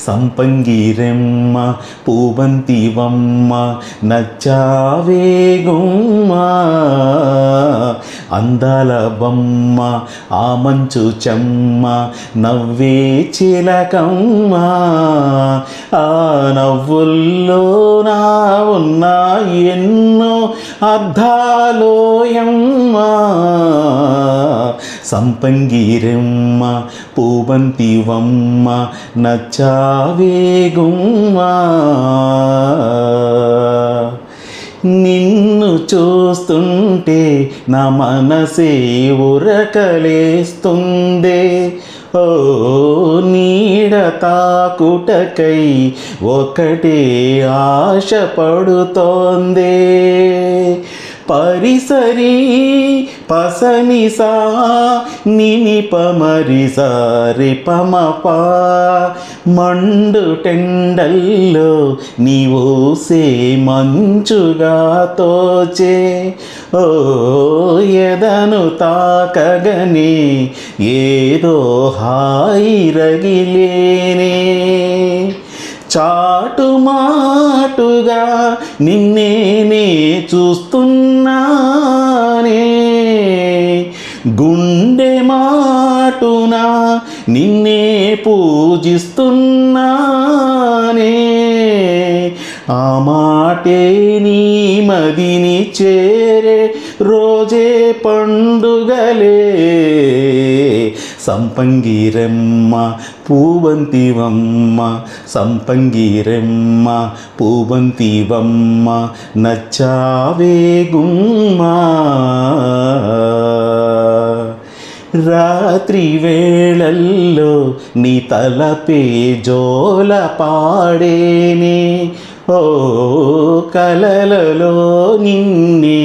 సంపంగిరెమ్మ పూబంతివమ్మ నచ్చావే గుమ్మ అందాల బొమ్మ ఆ మంచు చెమ్మ నవ్వే చిలకమ్మ ఆ నవ్వుల్లో నా ఉన్న ఎన్నో అర్థాలోయమ్మ సంపంగిరెమ్మ పూబంతివమ్మ నచ్చావే గుమ్మ నిన్ను చూస్తుంటే నా మనసే ఉరకలేస్తుందే ఓ నీడ తాకుటకై ఒకటే ఆశ పడుతోందే పరిసరి పసనిసా నినిపమరిసా రిపమప మండు టెండల్లో నీవోసే మంచుగా తోచే ఓ ఎదను తాకగని ఏదో హాయి రగిలేనే చాటుమాటుగా నిన్నేనే చూస్తున్నానే గుండె మాటున నిన్నే పూజిస్తున్నానే ఆ మాటే నీ మదిని చేరే రోజే పండుగలే సంపంగిరెమ్మ పూబంతివమ్మ సంపంగిరెమ్మ పూబంతివమ్మ నచ్చావే గుమ్మ రాత్రి వేళల్లో నీ తలపే జోల పాడేనే ఓ కలలలో నిన్నే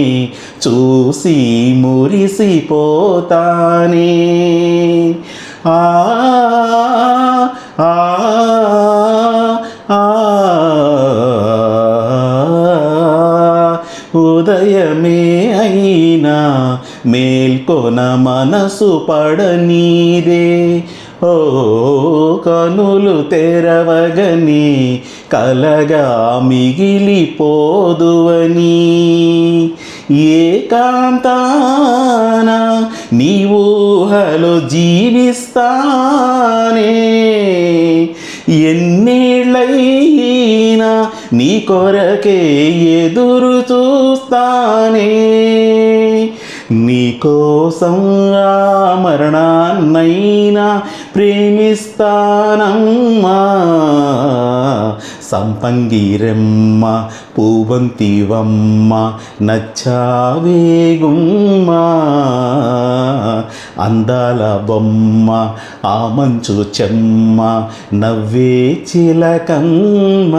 చూసి మురిసిపోతానే ఆ ఆ ఆ ఉదయమే అయినా మేల్కొన మనసు పడనీదే ఓ కనులు తెరవగని కలగా మిగిలిపోదువని ఏకాంతాన నీ ఊహలో జీవిస్తానే ఎన్నేళ్ళైనా నీ కొరకే ఎదురు చూస్తానే నీకోసం ఆ మరణాన్నైనా ప్రేమిస్తానమ్మా సంపంగిరెమ్మ పూబంతివమ్మ నచ్చావే గుమ్మ అందాల బొమ్మ ఆ మంచు చెమ్మ నవ్వే చిలకమ్మ